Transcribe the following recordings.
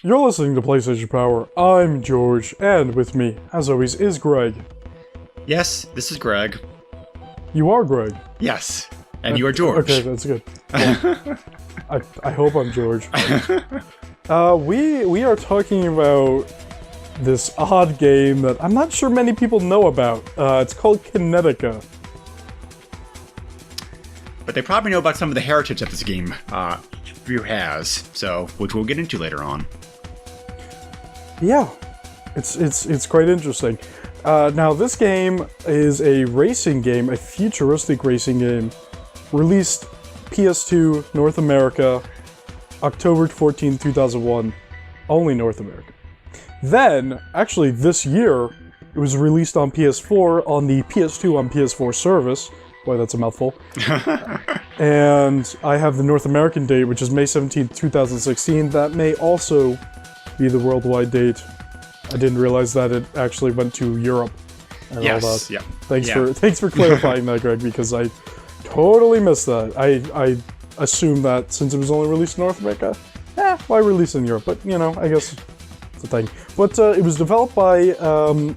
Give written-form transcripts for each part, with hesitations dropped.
You're listening to PlayStation Power. I'm George, and with me, as always, is Greg. Yes, this is Greg. You are Greg. Yes, and you are George. Okay, that's good. Well, I hope I'm George. We are talking about this odd game that I'm not sure many people know about. It's called Kinetica. But they probably know about some of the heritage that this game has, so which we'll get into later on. Yeah, it's quite interesting. Now, this game is a racing game, a futuristic racing game, released PS2 North America, October 14, 2001, only North America. Then, actually this year, it was released on PS4 on the PS2 on PS4 service. Boy, that's a mouthful. And I have the North American date, which is May 17, 2016. That may also be the worldwide date. I didn't realize that it actually went to Europe and all that. Yeah. Thanks for clarifying that, Greg, because I totally missed that. I assumed that since it was only released in North America, why release in Europe? But, you know, I guess it's a thing. But it was developed by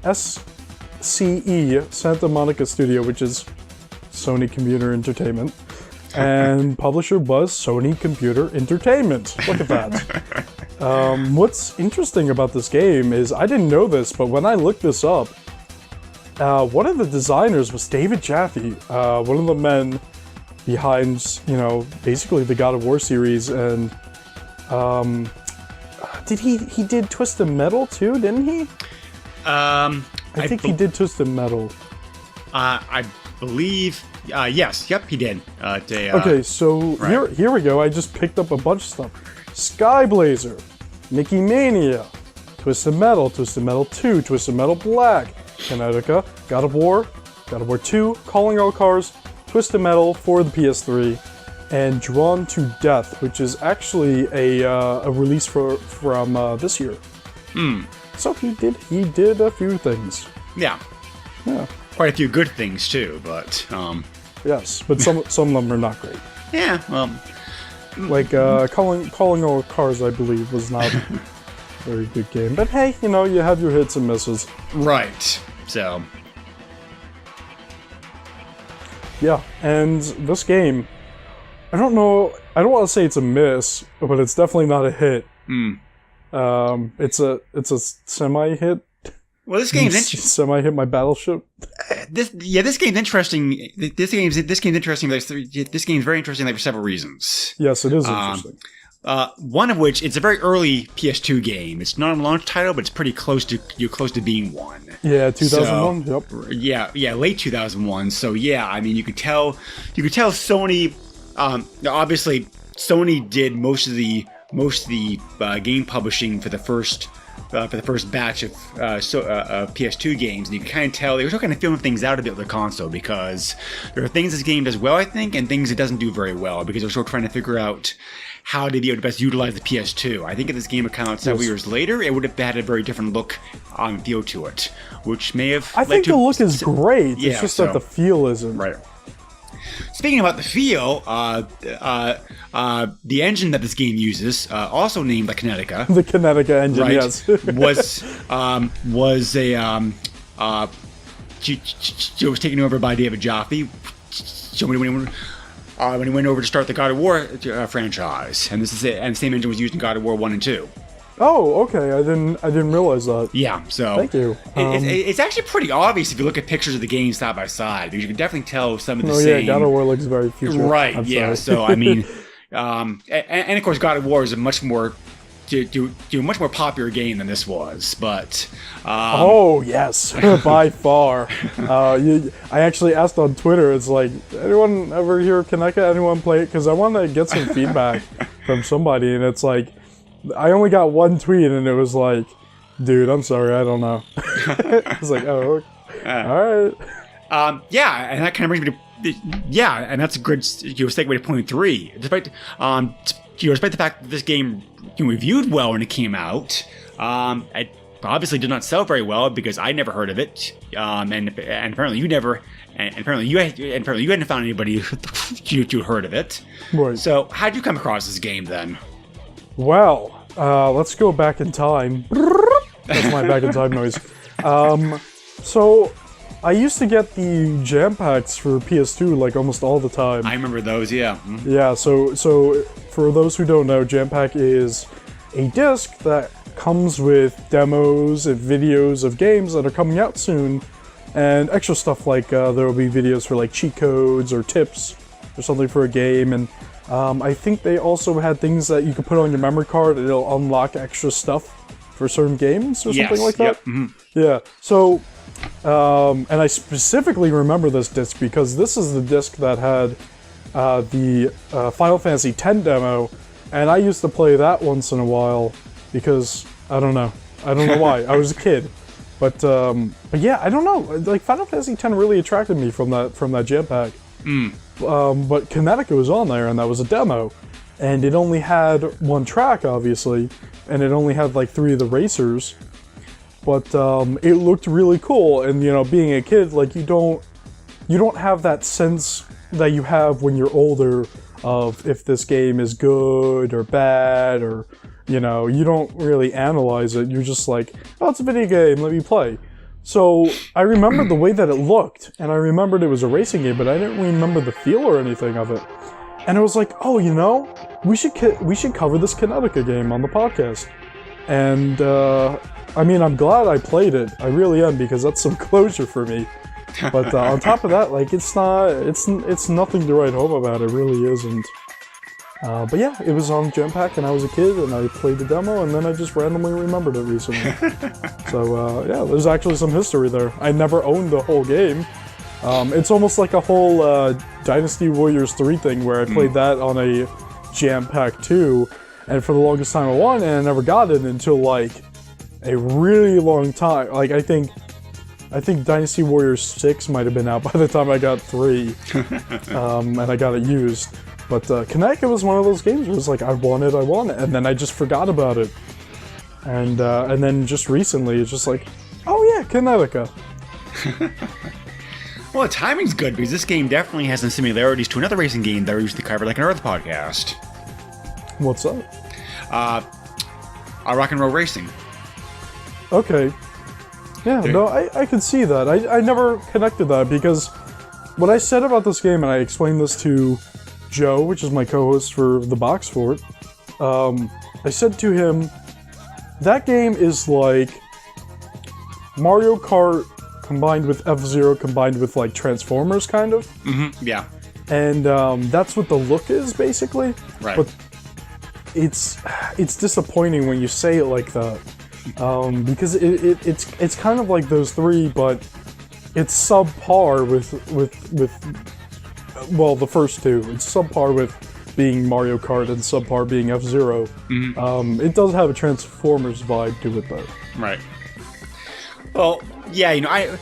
SCE, Santa Monica Studio, which is Sony Computer Entertainment. And publisher was Sony Computer Entertainment. Look at that. What's interesting about this game is, I didn't know this, but when I looked this up, one of the designers was David Jaffe, one of the men behind, you know, basically the God of War series, and he did Twisted Metal too, didn't he? I think he did Twisted Metal. I believe, yes, yep, he did. Okay, so right. here we go. I just picked up a bunch of stuff. Skyblazer, Mickey Mania, Twisted Metal 2, Twisted Metal Black, Kinetica, God of War 2, Calling All Cars, Twisted Metal for the PS3, and Drawn to Death, which is actually a release from this year. So he did a few things. Yeah. Quite a few good things too, but yes, but some of them are not great. Yeah, well, like calling All Cars, I believe, was not a very good game. But hey, you know, you have your hits and misses. Right. So yeah, and this game, I don't know. I don't want to say it's a miss, but it's definitely not a hit. It's a semi-hit. Well, this game's interesting. Semi-hit my battleship. This game's interesting. This game's interesting. This game's very interesting, for several reasons. Yes, it is interesting. One of which, it's a very early PS2 game. It's not a launch title, but it's pretty close to being one. Yeah, 2001. So, yep. Yeah, late 2001. So yeah, I mean, you could tell Sony. Obviously, Sony did most of the game publishing for the first batch of PS2 games, and you can kind of tell they were still kind of filling things out a bit with the console, because there are things this game does well, I think, and things it doesn't do very well, because they're still trying to figure out how to be able to best utilize the PS2. I think if this game had come out several years later, it would have had a very different look and feel to it, which may have. I think the look is great. Yeah, it's just that the feel isn't. Right. Speaking about the feel, the engine that this game uses, also named the Kinetica, the Kinetica engine, right, yes, was taken over by David Jaffe. So when he went over to start the God of War franchise, and this is it, and the same engine was used in God of War 1 and 2. Oh, okay. I didn't realize that. Yeah, so thank you. It's actually pretty obvious if you look at pictures of the games side by side, because you can definitely tell some of the same. Oh yeah, God of War looks very futuristic. Right. I'm yeah. sorry. So I mean, and of course, God of War is a much more popular game than this was, but oh yes, by far. I actually asked on Twitter. It's like, anyone ever hear of Kinetica? Anyone play it? Because I want to get some feedback from somebody, and it's like, I only got one tweet, and it was like, dude, I'm sorry, I don't know. It's like, oh, all right. Yeah, and that kind of brings me to, and that's a good segue to point 3. Despite the fact that this game reviewed well when it came out, it obviously did not sell very well, because I never heard of it, and apparently you never, and apparently you hadn't found anybody who heard of it. Right. So how'd you come across this game then? Well, let's go back in time. That's my back in time noise. So I used to get the jam packs for PS2 like almost all the time. I remember those, yeah. Yeah, so for those who don't know, jam pack is a disc that comes with demos and videos of games that are coming out soon, and extra stuff like there will be videos for like cheat codes or tips or something for a game, and I think they also had things that you could put on your memory card and it'll unlock extra stuff for certain games or something like that. Yep. Yeah, so, and I specifically remember this disc because this is the disc that had the Final Fantasy X demo, and I used to play that once in a while because, I don't know why, I was a kid. But yeah, I don't know, like Final Fantasy X really attracted me from that jam pack. But Kinetica was on there, and that was a demo, and it only had one track, obviously, and it only had like 3 of the racers, but it looked really cool. And you know, being a kid, like you don't have that sense that you have when you're older of if this game is good or bad, or you know, you don't really analyze it. You're just like, oh, it's a video game, let me play. So I remembered the way that it looked, and I remembered it was a racing game, but I didn't remember the feel or anything of it. And I was like, oh, you know, we should cover this Kinetica game on the podcast. And I mean, I'm glad I played it. I really am, because that's some closure for me. But on top of that, like, it's nothing to write home about. It really isn't. But yeah, it was on Jam Pack, and I was a kid, and I played the demo, and then I just randomly remembered it recently. So yeah, there's actually some history there. I never owned the whole game. It's almost like a whole Dynasty Warriors 3 thing, where I played that on a Jam Pack 2, and for the longest time I wanted, and I never got it until like a really long time. Like I think Dynasty Warriors 6 might have been out by the time I got 3, and I got it used. But Kinetica was one of those games where it was like, I want it, and then I just forgot about it. And then just recently, it's just like, oh yeah, Kinetica. Well, the timing's good, because this game definitely has some similarities to another racing game that we used to cover, like an Earth podcast. What's that? Rock and Roll Racing. Okay. Yeah, no, I could see that. I never connected that, because what I said about this game, and I explained this to Joe, which is my co-host for the Box Fort, I said to him, that game is like Mario Kart combined with F-Zero combined with like Transformers, kind of. Mm-hmm, yeah. And that's what the look is, basically. Right. But it's disappointing when you say it like that, because it's kind of like those 3, but it's subpar with well, the first 2. It's subpar with being Mario Kart and subpar being F-Zero. Mm-hmm. It does have a Transformers vibe to it, though. Right. Well, yeah, you know, I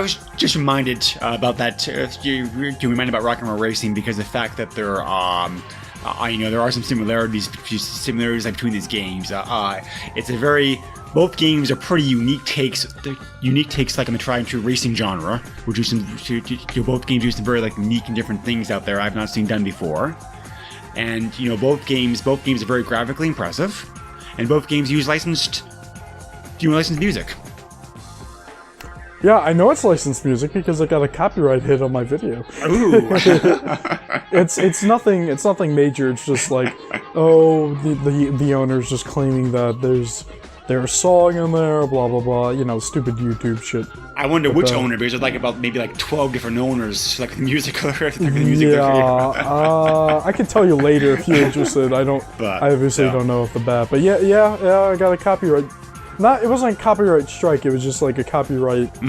was just reminded about that. You reminded about Rock and Roll Racing because the fact that there are some similarities between these games. It's a very Both games are pretty unique takes. Unique takes, like, on the tried and true racing genre, which is both games use some very unique and different things out there I've not seen done before. And both games are very graphically impressive, and both games use licensed music. Yeah, I know it's licensed music because I got a copyright hit on my video. Ooh. It's nothing major. It's just like, oh, the owner's just claiming that there's a song in there, blah blah blah. Stupid YouTube shit. I wonder which owner, because there's about maybe 12 different owners, the music. I can tell you later if you're interested. I obviously don't know off the bat, but yeah, I got a copyright. It wasn't a copyright strike. It was just like a copyright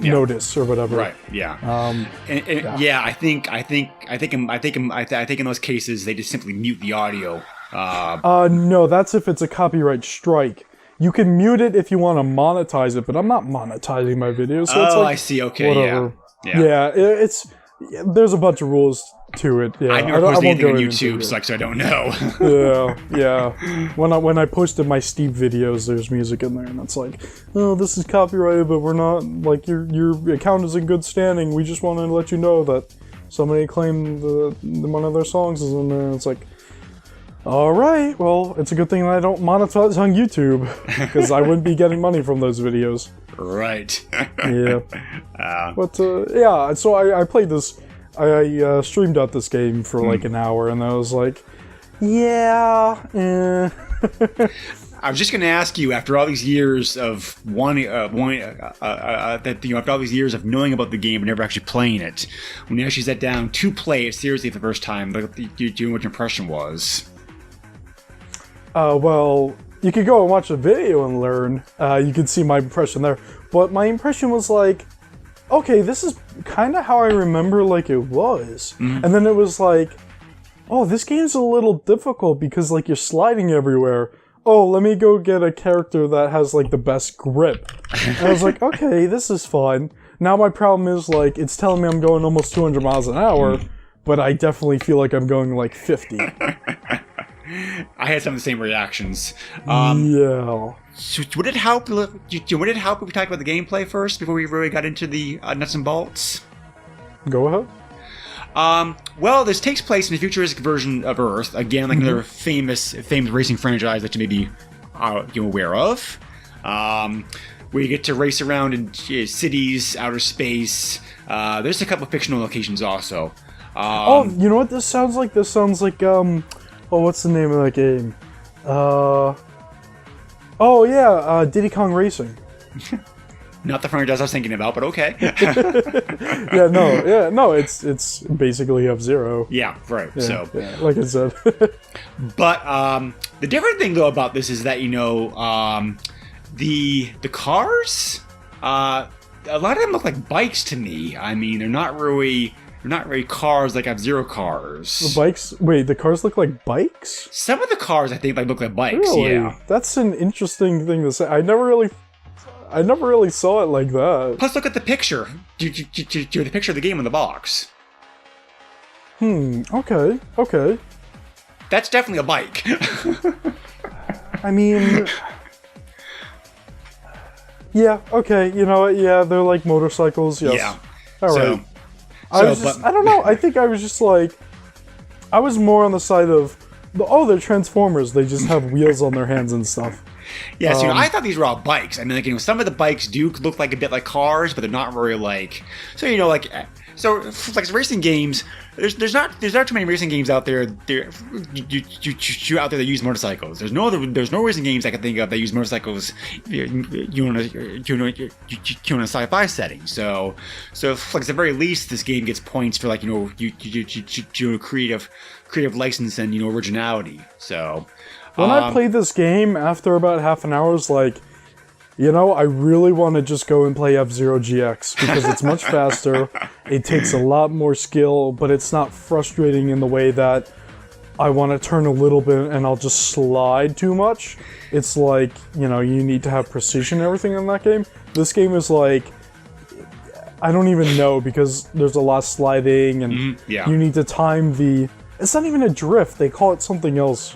notice or whatever. Right. Yeah. I think in those cases they just simply mute the audio. No, that's if it's a copyright strike. You can mute it if you want to monetize it, but I'm not monetizing my videos. So it's I see. Okay. Whatever. Yeah. There's a bunch of rules to it. Yeah. I never posted anything on YouTube, so I don't know. Yeah. When I posted my Steep videos, there's music in there, and it's like, oh, this is copyrighted, but we're not, your account is in good standing. We just want to let you know that somebody claimed one of their songs is in there. It's like, All right. Well, it's a good thing that I don't monetize on YouTube because I wouldn't be getting money from those videos. Right. Yeah. But yeah, so I played this. I streamed out this game for like an hour, and I was like, yeah. I was just going to ask you, after all these years of after all these years of knowing about the game but never actually playing it, when you actually sat down to play it seriously for the first time, what your impression was? Well, you could go and watch a video and learn. You could see my impression there. But my impression was like, okay, this is kind of how I remember like it was. And then it was like, oh, this game's a little difficult because like you're sliding everywhere. Oh, let me go get a character that has like the best grip. And I was like, okay, this is fun. Now my problem is like, it's telling me I'm going almost 200 miles an hour, but I definitely feel like I'm going like 50. I had some of the same reactions. Yeah. So would it help? Would it help if we talked about the gameplay first before we really got into the nuts and bolts? Go ahead. Well, this takes place in a futuristic version of Earth. Again, like another famous racing franchise that you may be aware of. Where you get to race around in cities, outer space. There's a couple of fictional locations also. Oh, you know what this sounds like? This sounds like what's the name of that game? Diddy Kong Racing. Not the franchise I was thinking about, but okay. It's basically F-Zero. Yeah, right. Yeah, so, like I said. But the different thing though about this is that the cars, a lot of them look like bikes to me. I mean, they're not really cars like F-Zero cars. The bikes? Wait, the cars look like bikes? Some of the cars I think like look like bikes. Really? Yeah. That's an interesting thing to say. I never really saw it like that. Plus, look at the picture. The picture of the game in the box. Okay. That's definitely a bike. I mean... Yeah, okay, you know what, yeah, they're like motorcycles, yes. Yeah. Alright. I don't know, I think I was just like... I was more on the side of, they're Transformers, they just have wheels on their hands and stuff. Yeah, so I thought these were all bikes. I mean, like, some of the bikes do look like a bit like cars, but they're not really like. So racing games. There's not too many racing games out there. Out there that use motorcycles. There's no racing games I can think of that use motorcycles. In a sci-fi setting. So at the very least, this game gets points for creative license and originality. So. When I played this game, after about half an hour, I was like, I really want to just go and play F-Zero GX because it's much faster, it takes a lot more skill, but it's not frustrating in the way that I want to turn a little bit and I'll just slide too much. It's like, you need to have precision and everything in that game. This game is like, I don't even know because there's a lot of sliding and you need to time it's not even a drift, they call it something else.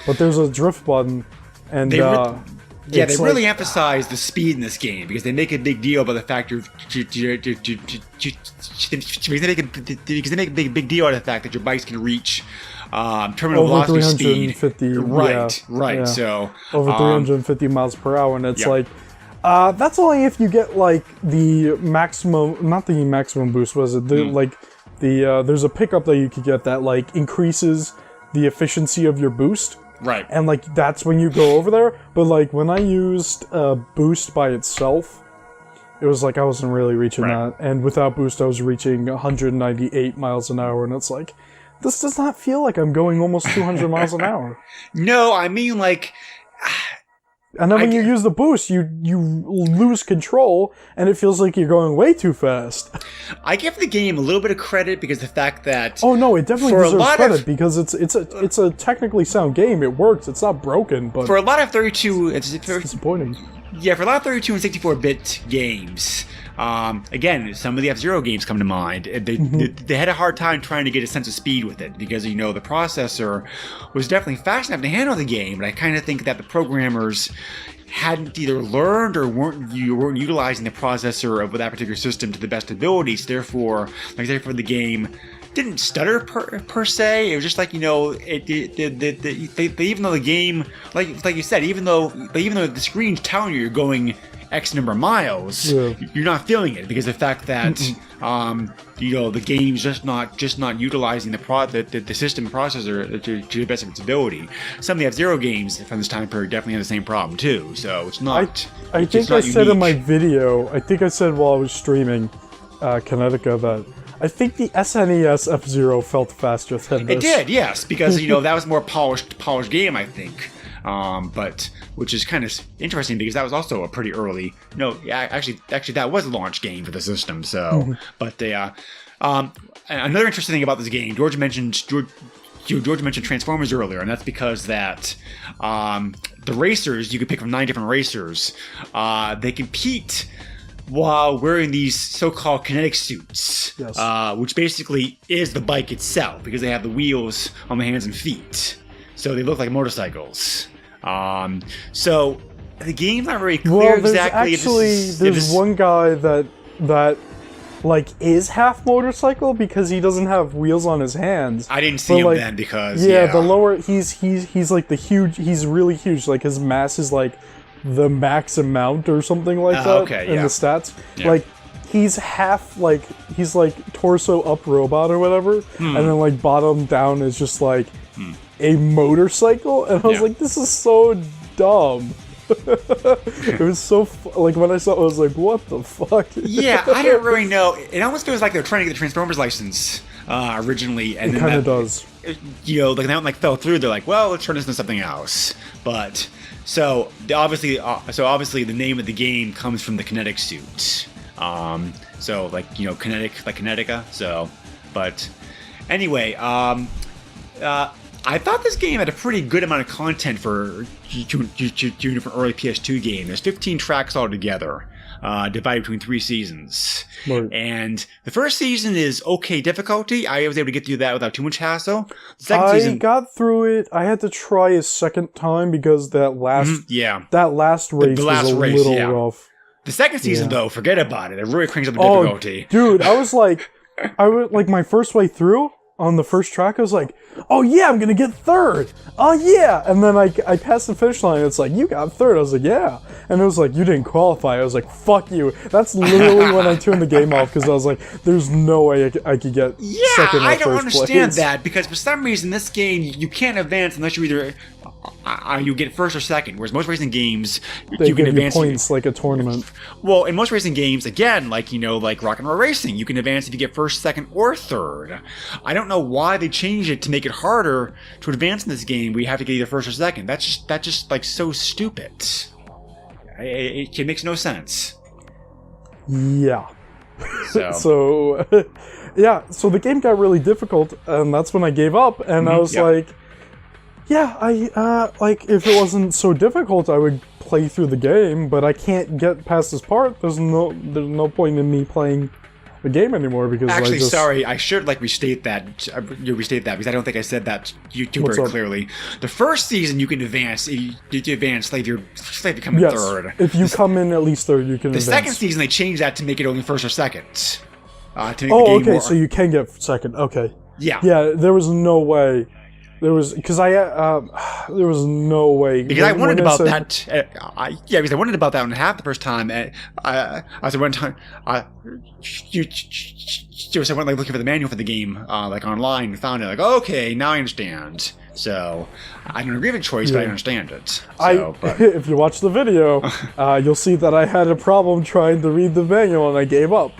But there's a drift button, and they really emphasize the speed in this game because they make a big deal about the fact because they make a big deal out of the fact that your bikes can reach terminal velocity speed. Right. Yeah. So over 350 miles per hour, and it's like that's only if you get like the maximum, not the maximum boost, was it? There's a pickup that you could get that like increases the efficiency of your boost. Right. And, like, that's when you go over there. But, like, when I used boost by itself, it was like I wasn't really reaching that. And without boost, I was reaching 198 miles an hour. And it's like, this does not feel like I'm going almost 200 miles an hour. No, I mean, like... And then when you use the boost, you lose control, and it feels like you're going way too fast. I give the game a little bit of credit because the fact that... Oh no, it definitely deserves credit because it's a technically sound game. It works. It's not broken, but... For a lot of 32... It's disappointing. Yeah, for a lot of 32 and 64-bit games... again, some of the F-Zero games come to mind. They had a hard time trying to get a sense of speed with it because, the processor was definitely fast enough to handle the game, but I kind of think that the programmers hadn't either learned or weren't utilizing the processor of that particular system to the best abilities. Therefore the game didn't stutter per se. It was just like, you know, even though the game, like you said, even though the screen's telling you you're going X number of miles, you're not feeling it because of the fact that you know, the game's just not utilizing the system processor to the best of its ability. Some of the F-Zero games from this time period definitely have the same problem too. So it's not. I think I said in my video. I think I said while I was streaming Kinetica that I think the SNES F-Zero felt faster than this. It did, yes, because you know that was a more polished game, I think. But which is kind of interesting because that was also a pretty early. No, actually, that was a launch game for the system. So, but another interesting thing about this game, George mentioned Transformers earlier, and that's because that the racers, you can pick from 9 different racers. They compete while wearing these so-called kinetic suits, which basically is the bike itself because they have the wheels on the hands and feet, so they look like motorcycles. So the game's not very clear exactly. There's one guy that like is half motorcycle because he doesn't have wheels on his hands. I didn't see him then because the lower he's like he's really huge. Like his mass is like the max amount or something like that in the stats. Yeah. Like he's half like he's like torso up robot or whatever, and then like bottom down is just like a motorcycle, and I was like, this is so dumb. It was so like when I saw it, I was like, what the fuck? Yeah, I don't really know. It almost feels like they're trying to get the Transformers license originally, and it kind of does. You know, like that fell through. They're like, well, let's turn this into something else. But so obviously the name of the game comes from the kinetic suit. So like, you know, kinetic, like Kinetica. So, but anyway, I thought this game had a pretty good amount of content for an early PS2 game. There's 15 tracks altogether, divided between 3 seasons. Right. And the first season is okay difficulty. I was able to get through that without too much hassle. The second season, I got through it. I had to try a second time because that last race was a little rough. The second season, though, forget about it. It really cranks up the difficulty. Dude, I was like my first way through. On the first track, I was like, oh yeah, I'm gonna get third. Oh yeah. And then I passed the finish line, and it's like, you got third. I was like, yeah. And it was like, you didn't qualify. I was like, fuck you. That's literally when I turned the game off, because I was like, there's no way I could get second or first place. I don't understand that, because for some reason, this game, you can't advance unless you either you get first or second, whereas most racing games you can give advance you points like a tournament. Well, in most racing games, again, like, you know, like Rock and Roll Racing, you can advance if you get first, second, or third. I don't know why they changed it to make it harder to advance in this game. We have to get either first or second. That's just like so stupid. It makes no sense. Yeah. So yeah. So the game got really difficult, and that's when I gave up. And I was like, yeah, like if it wasn't so difficult, I would play through the game. But I can't get past this part. There's no point in me playing the game anymore because actually, sorry, I should restate that because I don't think I said that very clearly. The first season you can advance. You advance slave becoming third. If you come in at least third, you can. The advance. Second season they changed that to make it only first or second. To make the game okay, more. So you can get second. Okay. Yeah. Yeah, there was no way. There was there was no way because I wondered about that. Because I wondered about that one half the first time. I was one time. I went looking for the manual for the game online and found it. Okay, now I understand. So I don't agree with the choice, but I understand it. If you watch the video, you'll see that I had a problem trying to read the manual and I gave up.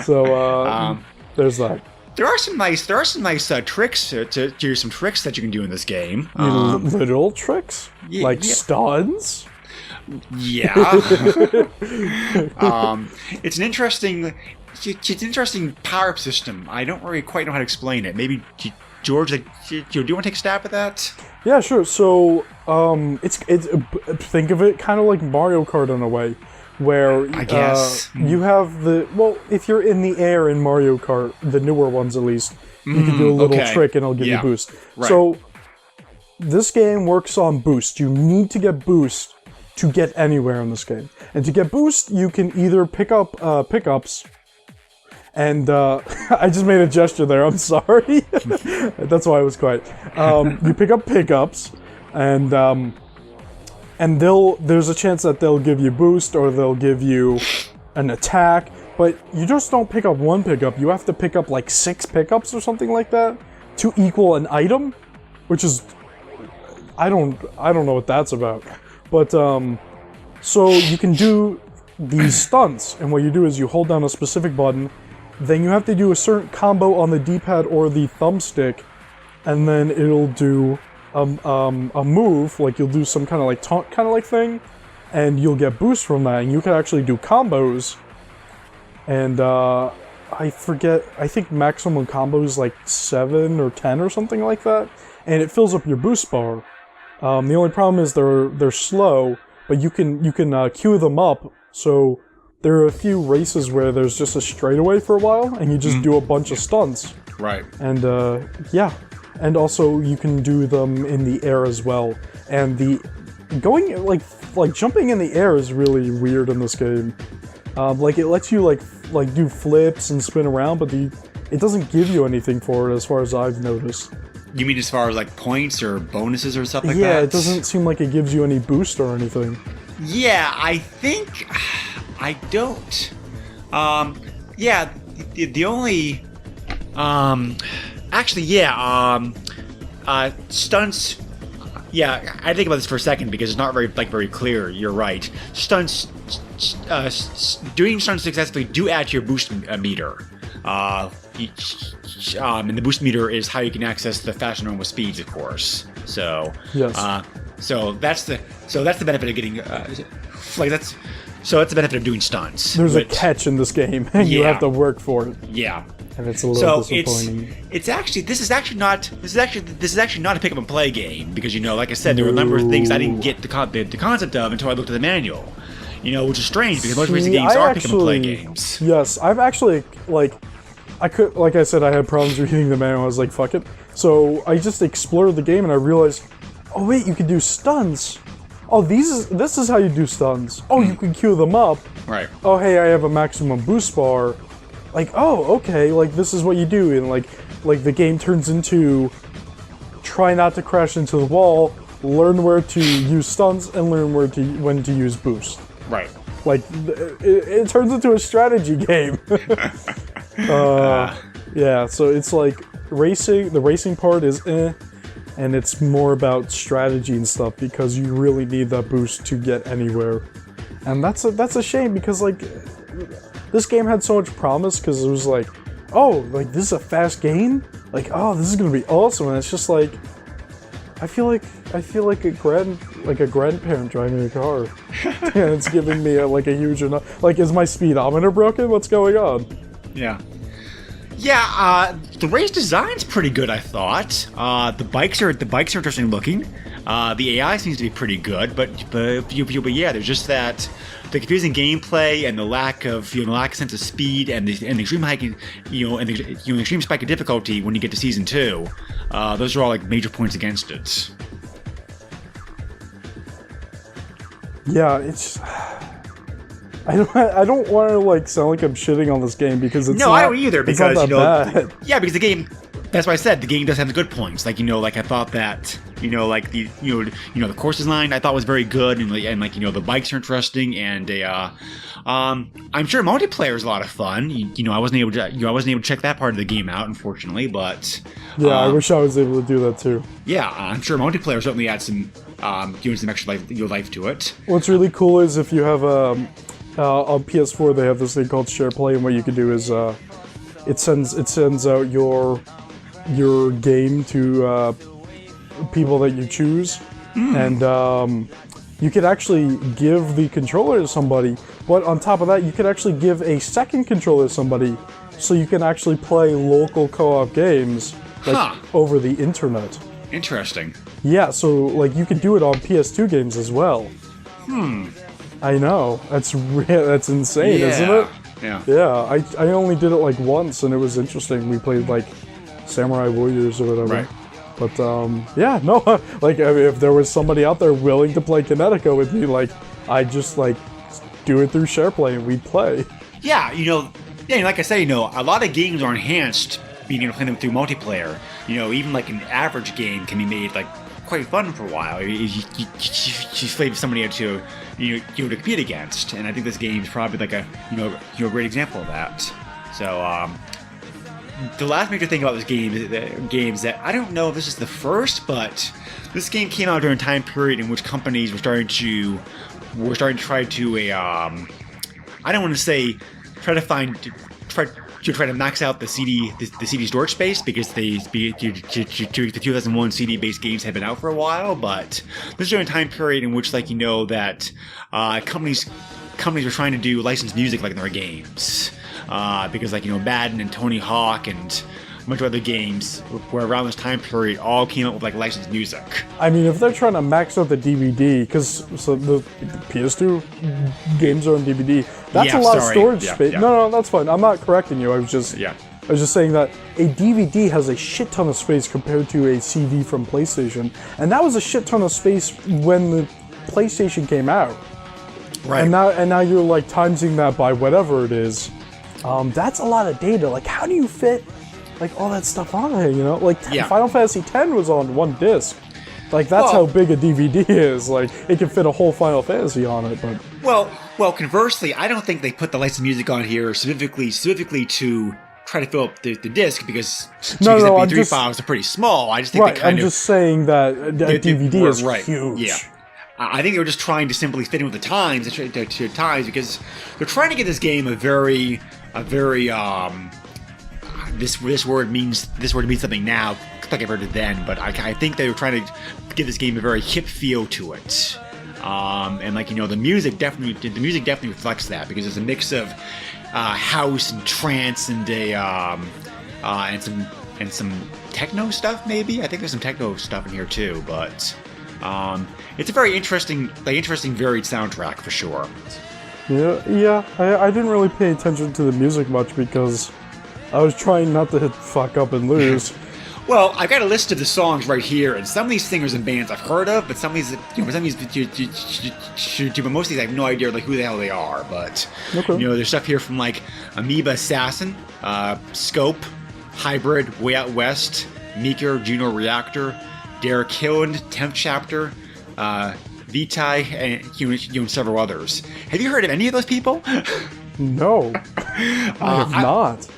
So there's that. There are some nice tricks some tricks that you can do in this game. Literal tricks, stuns. Yeah. It's an interesting power-up system. I don't really quite know how to explain it. Maybe George, do you want to take a stab at that? Yeah, sure. So it's think of it kind of like Mario Kart in a way. Where I guess you have if you're in the air in Mario Kart, the newer ones at least, you can do a little trick and it'll give you boost. Right. So this game works on boost. You need to get boost to get anywhere in this game. And to get boost, you can either pick up pickups, And I just made a gesture there. I'm sorry. That's why I was quiet. You pick up pickups, and there's a chance that they'll give you boost or they'll give you an attack. But you just don't pick up one pickup. You have to pick up like 6 pickups or something like that to equal an item, which is I don't know what that's about. But so you can do these stunts, and what you do is you hold down a specific button, then you have to do a certain combo on the D-pad or the thumbstick, and then it'll do a move, like you'll do some kind of like taunt kind of like thing, and you'll get boost from that, and you can actually do combos. And I forget, I think maximum combo is like 7 or 10 or something like that, and it fills up your boost bar. The only problem is they're slow, but you can queue them up. So there are a few races where there's just a straightaway for a while, and you just do a bunch of stunts. Right. And yeah, and also you can do them in the air as well. And the going like jumping in the air is really weird in this game. Like it lets you like do flips and spin around, but it doesn't give you anything for it as far as I've noticed. You mean as far as like points or bonuses or stuff like that? Yeah, it doesn't seem like it gives you any boost or anything. Yeah, I think I don't. Yeah, the only actually, yeah, stunts. Yeah, I think about this for a second because it's not very clear. You're right. Stunts, doing stunts successfully do add to your boost meter. And the boost meter is how you can access the fast and normal speeds, of course. So yes. So that's the benefit of getting that's the benefit of doing stunts. There's a catch in this game, and you have to work for it. Yeah. And it's a little disappointing. It's actually this is actually not a pick up and play game because like I said, there were a number of things I didn't get the concept of until I looked at the manual. Which is strange because most racing games are pick up and play games. Yes, I've actually like I said, I had problems reading the manual. I was like, fuck it. So I just explored the game and I realized, oh wait, you can do stunts. Oh, this is how you do stunts. Oh, you can queue them up. Right. Oh, hey, I have a maximum boost bar. Like, oh, okay, like this is what you do, and like the game turns into try not to crash into the wall, learn where to use stunts, and learn when to use boost. Right. Like it turns into a strategy game. Yeah, so it's like racing. The racing part is and it's more about strategy and stuff because you really need that boost to get anywhere, and that's a shame because like. This game had so much promise because it was like, oh, like this is a fast game, like oh, this is gonna be awesome, and it's just like, I feel like a grandparent driving a car, and it's giving me a huge enough. Like, is my speedometer broken? What's going on? Yeah. Yeah, the race design's pretty good, I thought. The bikes are interesting looking. The AI seems to be pretty good, but yeah, there's just that the confusing gameplay and the lack of sense of speed and the extreme hiking, and the extreme spike of difficulty when you get to season 2. Those are all like major points against it. Yeah, it's. I don't want to sound like I'm shitting on this game because it's I don't either because it's not that bad. Yeah, because the game. That's why I said the game does have the good points. Like I thought that the course design I thought was very good, and the bikes are interesting, and I'm sure multiplayer is a lot of fun. I wasn't able to check that part of the game out, unfortunately, but yeah, I wish I was able to do that too. Yeah, I'm sure multiplayer certainly adds some some extra life to it. What's really cool is if you have on PS4 they have this thing called Share Play, and what you can do is it sends out your game to people that you choose, and you could actually give the controller to somebody, but on top of that you could actually give a second controller to somebody so you can actually play local co-op games over the internet. Interesting. Yeah, so you can do it on PS2 games as well. I know, that's insane, isn't it? Yeah. Yeah, I only did it once and it was interesting. We played Samurai Warriors or whatever. Right. But yeah, no, if there was somebody out there willing to play Kinetica with me, I'd just do it through SharePlay and we'd play. Yeah, Yeah, and like I say, a lot of games are enhanced being able to play them through multiplayer. Even like an average game can be made like quite fun for a while. You slave somebody to to compete against, and I think this game is probably like a great example of that. So the last major thing about this game is that I don't know if this is the first, but this game came out during a time period in which companies were starting to try to I don't want to say try to max out the CD storage space, because the 2001 CD-based games have been out for a while. But this is during a time period in which, that companies were trying to do licensed music like in their games, because Madden and Tony Hawk and a bunch of other games where around this time period all came up with licensed music. I mean, if they're trying to max out the DVD, because the PS2 games are on DVD, that's a lot of storage space. Yeah. No, that's fine. I'm not correcting you. I was just saying that a DVD has a shit ton of space compared to a CD from PlayStation, and that was a shit ton of space when the PlayStation came out. Right. And now you're timesing that by whatever it is. That's a lot of data. How do you fit all that stuff on there, Final Fantasy X was on one disc. That's how big a DVD is. It can fit a whole Final Fantasy on it, but... Well, conversely, I don't think they put the licensed music on here specifically to try to fill up the disc, because the MP3 files are pretty small. I just think I'm just saying that a DVD is huge. Yeah. I think they were just trying to simply fit in with the times, because they're trying to get this game a very this word means something now, like I've heard it then, but I think they were trying to give this game a very hip feel to it. And the music definitely reflects that, because it's a mix of house and trance and some techno stuff, maybe. I think there's some techno stuff in here too, but it's a very interesting varied soundtrack for sure. Yeah. I didn't really pay attention to the music much because I was trying not to fuck up and lose. Well, I've got a list of the songs right here, and some of these singers and bands I've heard of, but some of these, but most of these I have no idea who the hell they are. But there's stuff here from Amoeba Assassin, Scope, Hybrid, Way Out West, Meeker, Juno Reactor, Derek Hilland, 10th Chapter, Vitae, and several others. Have you heard of any of those people? No, I have not.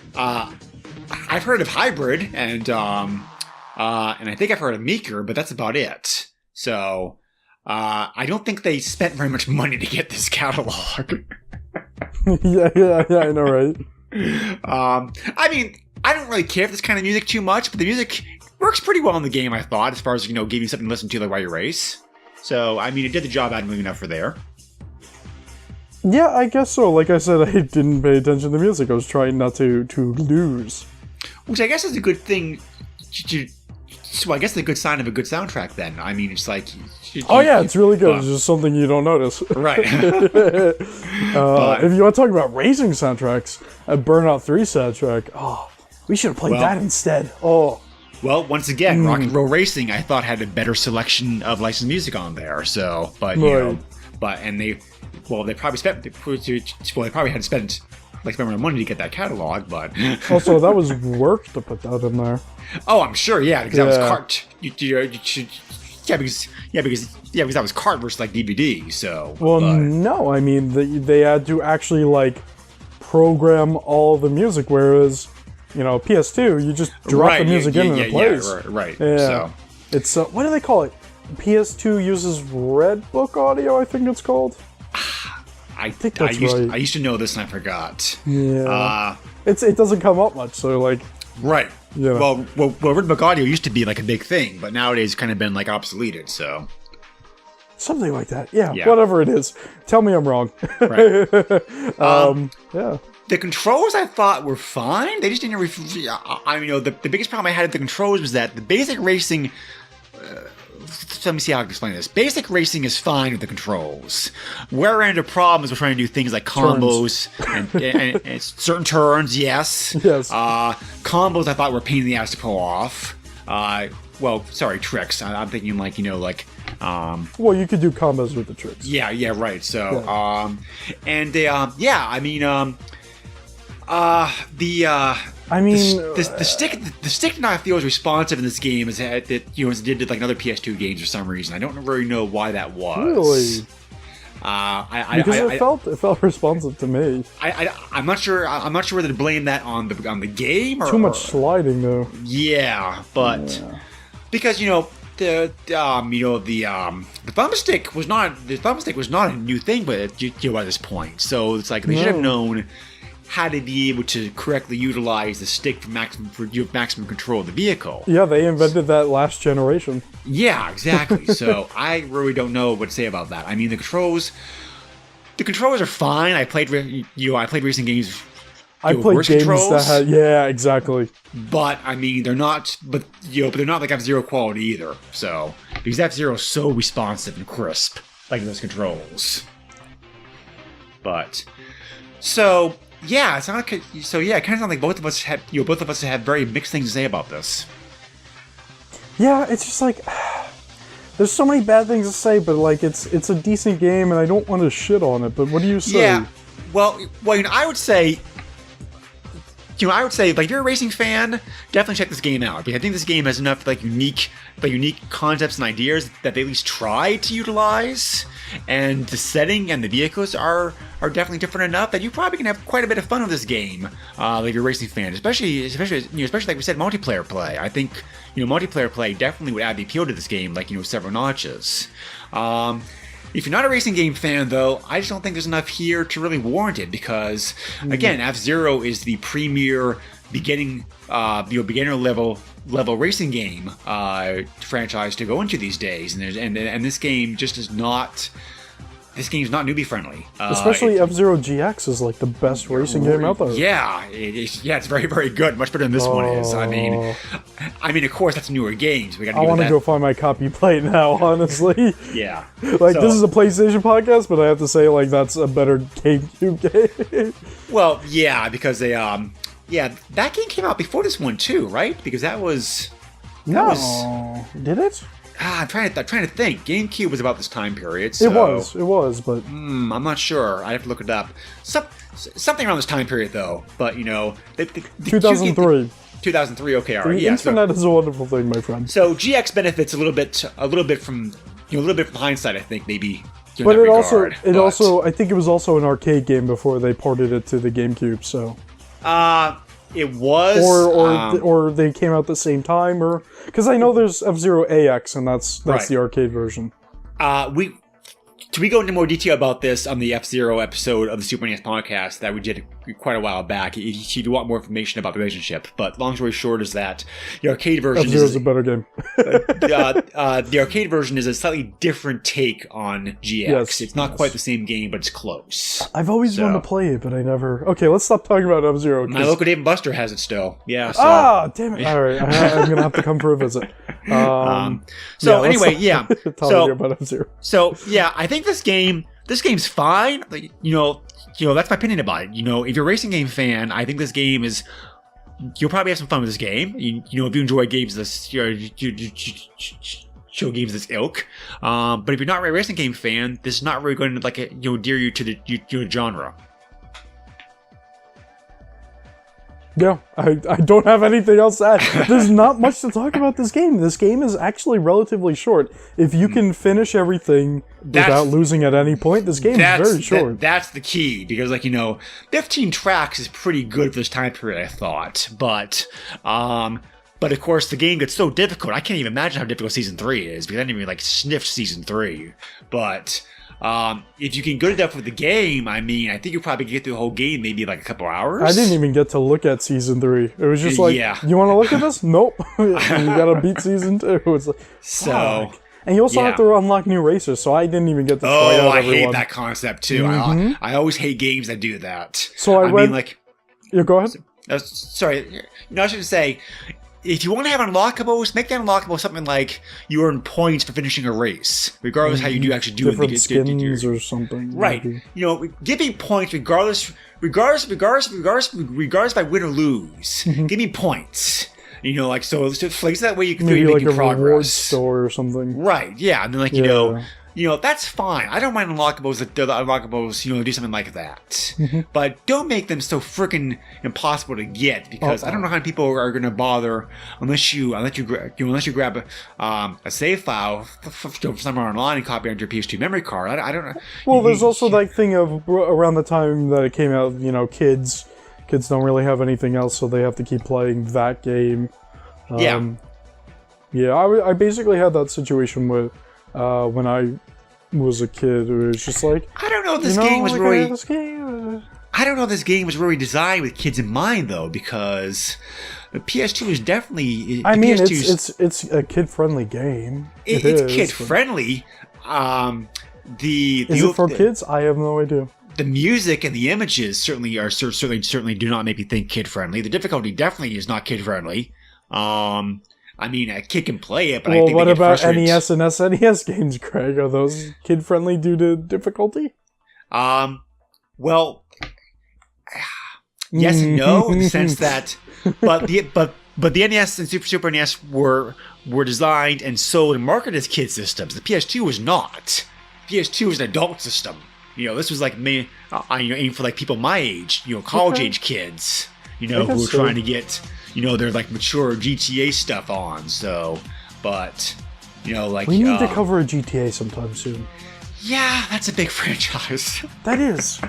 I've heard of Hybrid, and I think I've heard of Meeker, but that's about it. So I don't think they spent very much money to get this catalog. yeah, I know, right? I mean, I don't really care for this kind of music too much, but the music works pretty well in the game, I thought, as far as giving you something to listen to while you race. So I mean, it did the job admirably enough for there. Yeah, I guess so. Like I said, I didn't pay attention to the music. I was trying not to lose. Which I guess is a good thing. So I guess it's a good sign of a good soundtrack then. I mean, it's it's really good. It's just something you don't notice. Right. If you want to talk about racing soundtracks, a Burnout 3 soundtrack, we should have played that instead. Oh. Well, once again, Rock and Roll Racing, I thought had a better selection of licensed music on there. So, but they probably had to spend more money to get that catalog, but also that was work to put that in there. Oh, I'm sure, yeah, because that was cart. Because that was cart versus DVD. So, no, I mean they had to actually program all the music, whereas PS2 you just drop the music in and it plays. Yeah, right. Yeah. So it's what do they call it? PS2 uses Red Book audio, I think it's called. I think that's right. I used to know this and I forgot. Yeah. It doesn't come up much, so right. Well, Red Book audio used to be a big thing, but nowadays it's kind of been obsoleted. So something like that. Yeah. Whatever it is. Tell me I'm wrong. Right. Yeah. The controls I thought were fine. They just didn't. The biggest problem I had with the controls was that the basic racing. Let me see how I can explain this. Basic racing is fine with the controls. Where I ran into problems was trying to do things like combos and certain turns. Yes. Combos I thought were a pain in the ass to pull off. Tricks. I'm thinking well, you could do combos with the tricks. Yeah, right. So, I mean, the stick did not feel as responsive in this game as it did to like other PS2 games for some reason. I don't really know why that was. Really? Because it felt responsive to me. I'm not sure. I'm not sure whether to blame that on the game or too much sliding though. Yeah, but because the thumbstick was not a new thing, but at this point, so it's like they should have known how to be able to correctly utilize the stick for maximum control of the vehicle. Yeah, they invented that last generation. Yeah, exactly. So I really don't know what to say about that. I mean, the controls are fine. I played racing games. I played games that had, yeah, exactly. But I mean, they're not. But they're not like F-Zero quality either. So because F-Zero is so responsive and crisp, like those controls. But so. Yeah, it kind of sounds like both of us had very mixed things to say about this. Yeah, it's just like there's so many bad things to say, but like it's a decent game, and I don't want to shit on it. But what do you say? Yeah, well, I would say, like if you're a racing fan, definitely check this game out. Because I think this game has enough unique concepts and ideas that they at least try to utilize, and the setting and the vehicles are definitely different enough that you probably can have quite a bit of fun with this game, if you're a racing fan. Especially like we said, multiplayer play. I think multiplayer play definitely would add the appeal to this game, several notches. If you're not a racing game fan, though, I just don't think there's enough here to really warrant it because, again, F-Zero is the premier beginner level racing game franchise to go into these days, and this game just is not. This game's not newbie friendly. Especially F-Zero GX is like the best racing game out there. Yeah, it's very, very good. Much better than this one is. I mean, of course, that's newer games. I want to go find my copy plate now, honestly. Yeah. This is a PlayStation podcast, but I have to say, that's a better GameCube game. Well, yeah, because that game came out before this one too, right? Because that was... Did it? I'm trying to think. GameCube was about this time period. So, it was, but I'm not sure. I have to look it up. Something around this time period, though. But 2003. 2003. Okay, all right. The internet is a wonderful thing, my friend. So GX benefits a little bit from hindsight. I think maybe. But I think it was also an arcade game before they ported it to the GameCube. So. It was, or they came out at the same time, or because I know there's F-Zero AX, and that's right. The arcade version. We go into more detail about this on the F-Zero episode of the Super NES podcast that we did quite a while back. If you want more information about the relationship, but long story short is that the arcade version F-Zero's a better game. The arcade version is a slightly different take on GX. Yes, it's not quite the same game, but it's close. I've always wanted to play it, but I never. Okay, let's stop talking about F-Zero. My local Dave & Buster has it still. Yeah. So. Damn it! All right, I'm gonna have to come for a visit. Talking about F-Zero. So yeah, I think this game's fine. That's my opinion about it. If you're a racing game fan, I think this game is. You'll probably have some fun with this game. If you enjoy games this, show games this ilk. But if you're not a racing game fan, this is not really going to endear you to the genre. Yeah, I don't have anything else to add. There's not much to talk about this game. This game is actually relatively short. If you can finish everything without losing at any point, this game is very short. That's the key, because 15 tracks is pretty good for this time period, I thought. But of course the game gets so difficult. I can't even imagine how difficult Season 3 is, because I didn't even sniff Season 3. But if you can go to depth with the game, I think you'll probably get through the whole game maybe a couple hours. I didn't even get to look at Season 3. It was just you want to look at this? Nope. You gotta beat Season 2. It's like, fuck. And you also have to unlock new racers, so I didn't even get to try out everyone. Hate that concept too. Mm-hmm. I always hate games that do that. So yeah, go ahead. Sorry. I should say, if you want to have unlockables, make that unlockable something like you earn points for finishing a race, regardless how you do actually do different skins or something. Right. Maybe. Give me points regardless if I win or lose. Give me points. So that way you can feel you're making progress. Maybe a reward store or something. Right. Yeah. And then that's fine. I don't mind unlockables that the unlockables, do something like that. But don't make them so freaking impossible to get, because I don't know how many people are going to bother unless you grab a save file from somewhere online and copy onto your PS2 memory card. I don't know. Well, there's also that thing of around the time that it came out, kids don't really have anything else, so they have to keep playing that game. Yeah, I basically had that situation with when I was a kid. It was just like, I don't know if this game was really. I don't know if this game was really designed with kids in mind, though, because the PS2 is definitely. I mean, it's a kid-friendly game. It's kid-friendly. Is it for kids? I have no idea. The music and the images certainly do not make me think kid-friendly. The difficulty definitely is not kid-friendly. I mean, a kid can play it, but I think what about NES and SNES games, Craig? Are those kid-friendly due to difficulty? Well, yes and no, in the sense that, but the NES and Super NES were designed and sold and marketed as kid systems. The PS2 was not. PS2 was an adult system. This was like aimed for like people my age, college age kids, who were trying to get. They're like mature GTA stuff on, so, but, like... We need to cover a GTA sometime soon. Yeah, that's a big franchise. That is.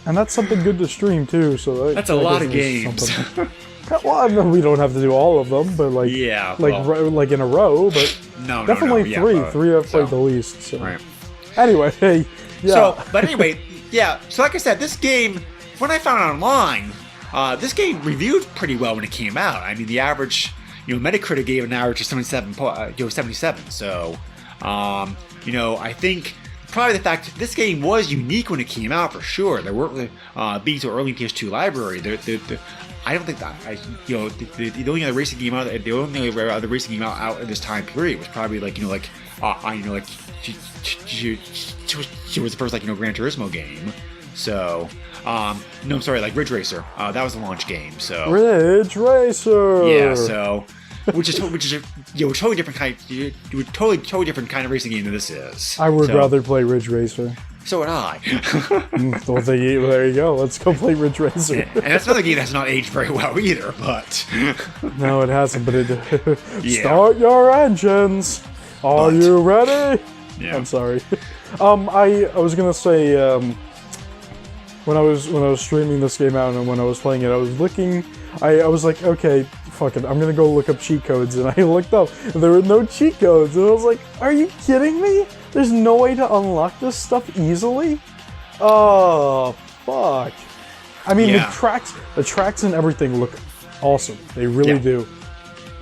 And that's something good to stream, too, so... That's a lot of games. Well, I mean, we don't have to do all of them, but like... Yeah, like in a row, but... No, definitely three. Three I've played the least, so... Right. Anyway, hey, yeah. But anyway, yeah, so like I said, this game, when I found it online... this game reviewed pretty well when it came out. I mean, the average, Metacritic gave an average of 77. So, I think probably the fact that this game was unique when it came out for sure. There weren't being so early in PS2 library. I don't think that the only other racing game out, out in this time period was probably she was the first Gran Turismo game. So. No, I'm sorry, like Ridge Racer. That was the launch game. So Ridge Racer. Yeah. So, which is a totally different kind, totally different kind of racing game than this is. I would rather play Ridge Racer. So would I. Well, there you go. Let's go play Ridge Racer. And that's another game that's not aged very well either. But no, it hasn't. But it. Start your engines. Are you ready? Yeah. I'm sorry. I was gonna say. When I was streaming this game out and when I was playing it, I was looking. I was like, okay, fuck it, I'm gonna go look up cheat codes, and I looked up, and there were no cheat codes, and I was like, are you kidding me? There's no way to unlock this stuff easily? Oh, fuck. I mean, the tracks and everything look awesome. They really do.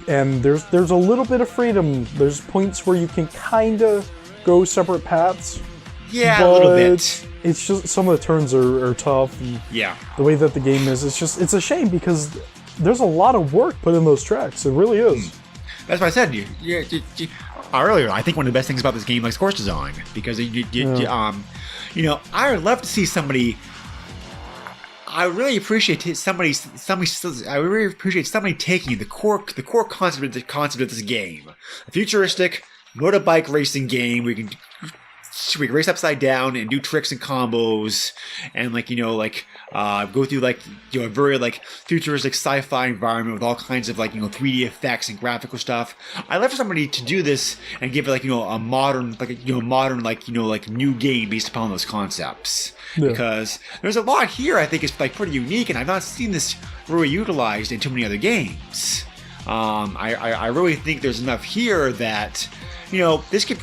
And there's a little bit of freedom. There's points where you can kind of go separate paths. Yeah, a little bit. It's just some of the turns are tough. And the way that the game is, it's a shame because there's a lot of work put in those tracks. It really is. That's what I said earlier. I think one of the best things about this game is course design, because I would love to see somebody. I really appreciate somebody. I really appreciate somebody taking the core concept of this game, a futuristic motorbike racing game. We can race upside down and do tricks and combos, and go through a very futuristic sci-fi environment with all kinds of 3D effects and graphical stuff. I'd love for somebody to do this and give it a modern new game based upon those concepts. Yeah. Because there's a lot here I think is pretty unique, and I've not seen this really utilized in too many other games. I really think there's enough here that this could.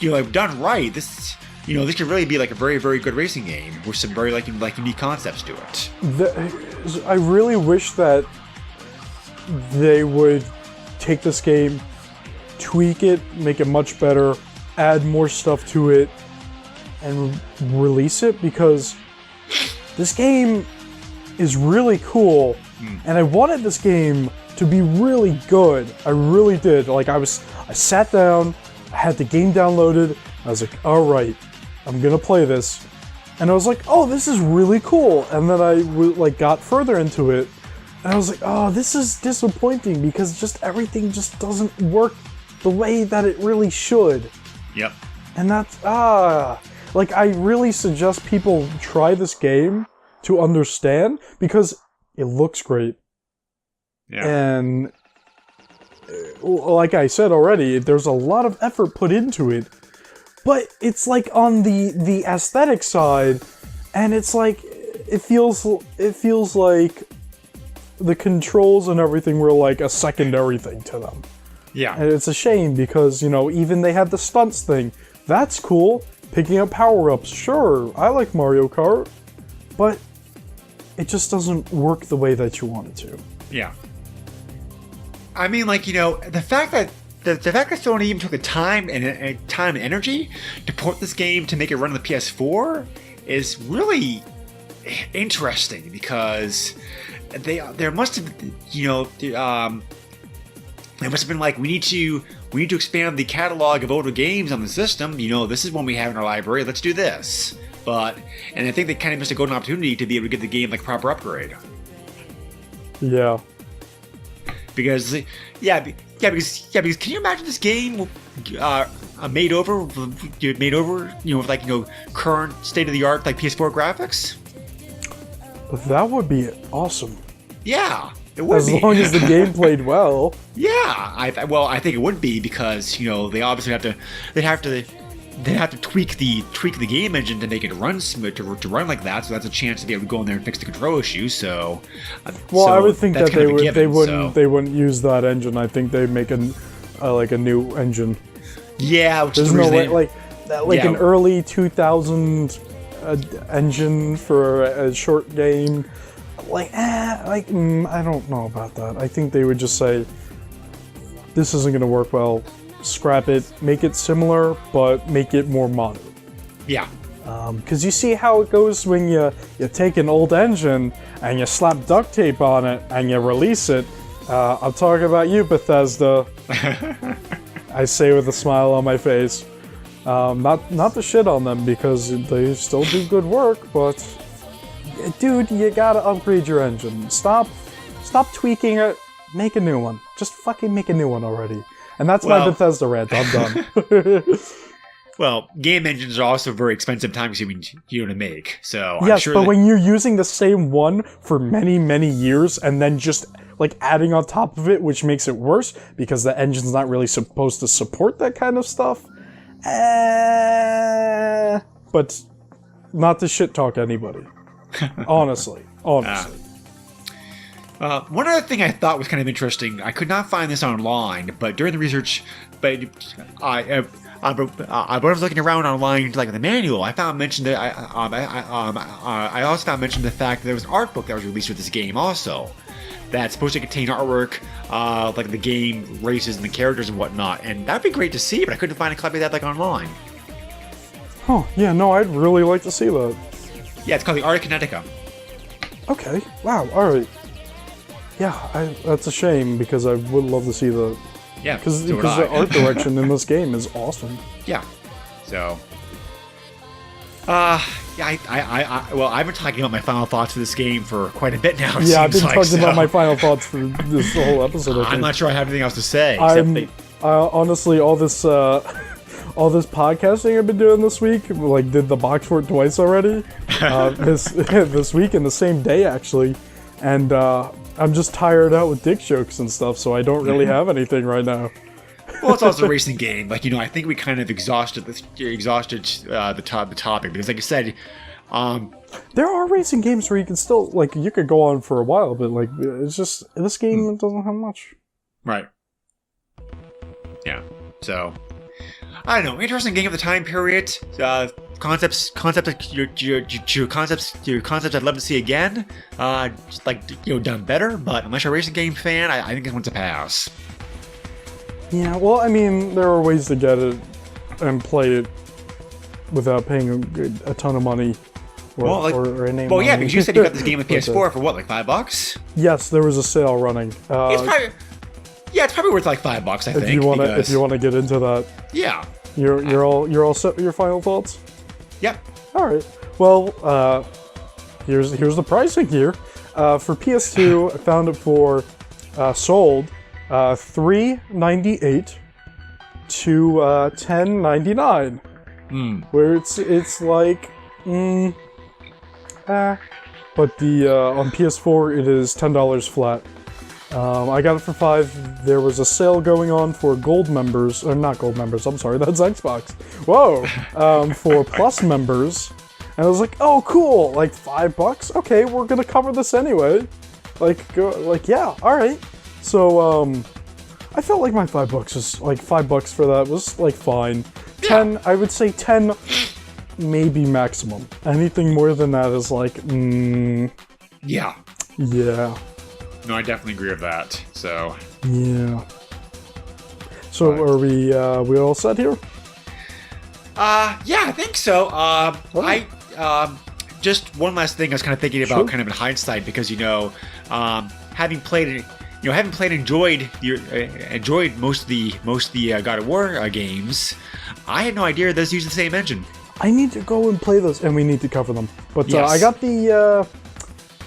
If done right, this could really be a very, very good racing game with some very unique concepts to it. I really wish that they would take this game, tweak it, make it much better, add more stuff to it, and release it, because this game is really cool, and I wanted this game to be really good. I really did. I sat down. I had the game downloaded. I was like, all right, I'm gonna play this. And I was like, oh, this is really cool. And then I got further into it, and I was like, oh, this is disappointing because everything just doesn't work the way that it really should. Yep. And that's, like, I really suggest people try this game to understand, because it looks great. Yeah. And, like I said already, there's a lot of effort put into it. But it's, like, on the aesthetic side, and it's, like, it feels like the controls and everything were, like, a secondary thing to them. Yeah. And it's a shame, because, you know, even they had the stunts thing. That's cool. Picking up power-ups, sure. I like Mario Kart. But it just doesn't work the way that you want it to. Yeah. I mean, like, you know, the fact that Sony even took the time and energy to port this game to make it run on the PS4 is really interesting, because there must have, you know, it must have been like, we need to expand the catalog of older games on the system. You know, this is one we have in our library. Let's do this. And I think they kind of missed a golden opportunity to be able to give the game like proper upgrade. Yeah. Because can you imagine this game made over, you know, with like, you know, current state of the art like PS4 graphics? That would be awesome. Yeah. It would as long as the game played well. Yeah, I think it would be, because, you know, they obviously they'd have to tweak the game engine to make it run smooth, to run like that. So that's a chance to be able to go in there and fix the control issues. So, I would think that they wouldn't use that engine. I think they'd make a new engine. Yeah, which there's is no way an early 2000 engine for a short game. I don't know about that. I think they would just say, this isn't going to work well, scrap it, make it similar, but make it more modern. Yeah. Because you see how it goes when you take an old engine and you slap duct tape on it and you release it. I'm talking about you, Bethesda. I say with a smile on my face. Not to shit on them, because they still do good work, but... Dude, you gotta upgrade your engine. Stop tweaking it. Make a new one. Just fucking make a new one already. And that's my Bethesda rant. I'm done. Well, game engines are also very expensive, time-consuming, you know, to make. So yes, I'm sure but when you're using the same one for many, many years, and then just like adding on top of it, which makes it worse because the engine's not really supposed to support that kind of stuff. But not to shit talk anybody. Honestly. One other thing I thought was kind of interesting, I could not find this online, but during the research, when I was looking around online, like the manual, I found mention that I also found mention the fact that there was an art book that was released with this game also, that's supposed to contain artwork, like the game, races, and the characters and whatnot, and that'd be great to see, but I couldn't find a copy of that like online. Huh? Yeah, no, I'd really like to see that. Yeah, it's called the Art of Kinetica. Okay. Wow. All right. Yeah, that's a shame, because I would love to see the. Yeah, because the art direction in this game is awesome. Yeah. So. I've been talking about my final thoughts for this game for quite a bit now. Yeah, I've been talking about my final thoughts for this whole episode. I'm not sure I have anything else to say. Honestly, all this podcasting I've been doing this week, like, did the box fort twice already. This week in the same day, actually, and I'm just tired out with dick jokes and stuff, so I don't really have anything right now. Well, it's also a racing game. Like, you know, I think we kind of exhausted the topic, because, like I said, there are racing games where you can still, like, you could go on for a while, but, like, it's just, this game doesn't have much. Right. Yeah. So, I don't know. Interesting game of the time period. Concepts I'd love to see again. Just like, you know, done better. But unless you're a racing game fan, I think this one's a pass. Yeah, well, I mean, there are ways to get it and play it without paying a ton of money. Or any money. Yeah, because you said you got this game with PS4 for what, like $5? Yes, there was a sale running. It's probably worth like $5, I think. If you want to get into that. Yeah. You're all set with your final thoughts? Yep. All right. Well, here's the pricing here. For PS2, I found it for sold $3.98 to $10.99. where it's like, but the on PS4 it is $10 flat. I got it for $5. There was a sale going on for gold members, or not gold members. I'm sorry, that's Xbox. Whoa, for Plus members, and I was like, oh, cool, like $5. Okay, we're gonna cover this anyway. Yeah, all right. So I felt like my $5 is like $5 for that was like fine. 10, I would say 10, maybe maximum. Anything more than that is like, Yeah. Yeah. No, I definitely agree with that. So. Yeah. So are we all set here? Yeah, I think so. I just one last thing I was kind of thinking about, kind of in hindsight, because having played it. Enjoyed most of the God of War games. I had no idea those use the same engine. I need to go and play those, and we need to cover them. But Yes. I got the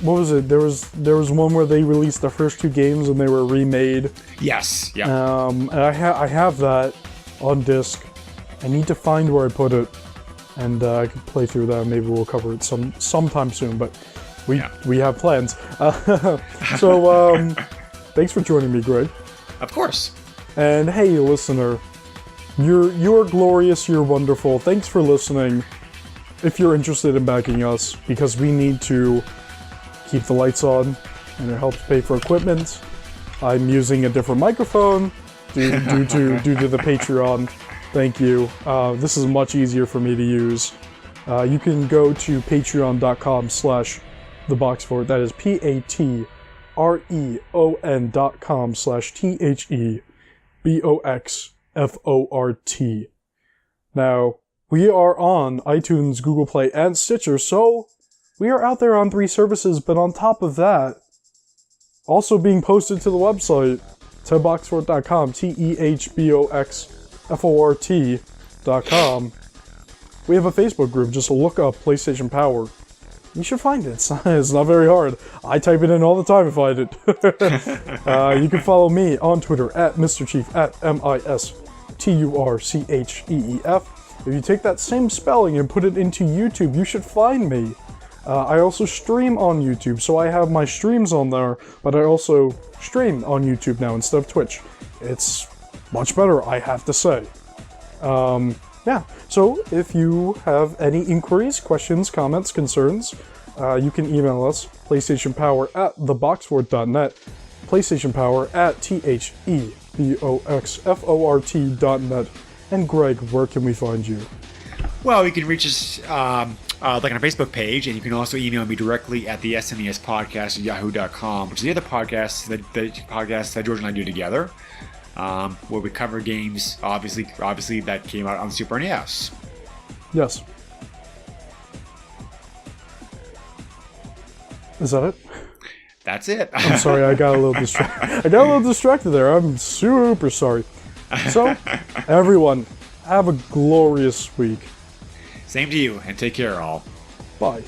what was it? There was one where they released the first 2 games and they were remade. Yes. Yeah. And I have that on disc. I need to find where I put it, and I can play through that. Maybe we'll cover it sometime soon. But we have plans. So. Thanks for joining me, Greg. Of course. And hey, listener, you're glorious, you're wonderful. Thanks for listening. If you're interested in backing us, because we need to keep the lights on, and it helps pay for equipment. I'm using a different microphone due to the Patreon. Thank you. This is much easier for me to use. You can go to patreon.com/theboxfort. That is patreon.com/theboxfort. Now, we are on iTunes, Google Play, and Stitcher, so we are out there on 3 services, but on top of that, also being posted to the website, teboxfort.com, TEHBOXFORT.com. We have a Facebook group, just look up PlayStation Power. You should find it. It's not very hard. I type it in all the time and find it. You can follow me on Twitter at Mr. Chief, at MISTURCHEEF. If you take that same spelling and put it into YouTube, you should find me. I also stream on YouTube, so I have my streams on there, but I also stream on YouTube now instead of Twitch. It's much better, I have to say. Yeah, so if you have any inquiries, questions, comments, concerns, you can email us, PlayStationPower@theboxfort.net, PlayStationPower@THEBOXFORT.net, and Greg, where can we find you? Well, you can reach us like on our Facebook page, and you can also email me directly at the SNES podcast at yahoo.com, which is the other podcast that George and I do together. Where we cover games, obviously that came out on Super NES. Yes. Is that it? That's it. I'm sorry, I got a little distracted there. I'm super sorry. So, everyone, have a glorious week. Same to you, and take care, all. Bye.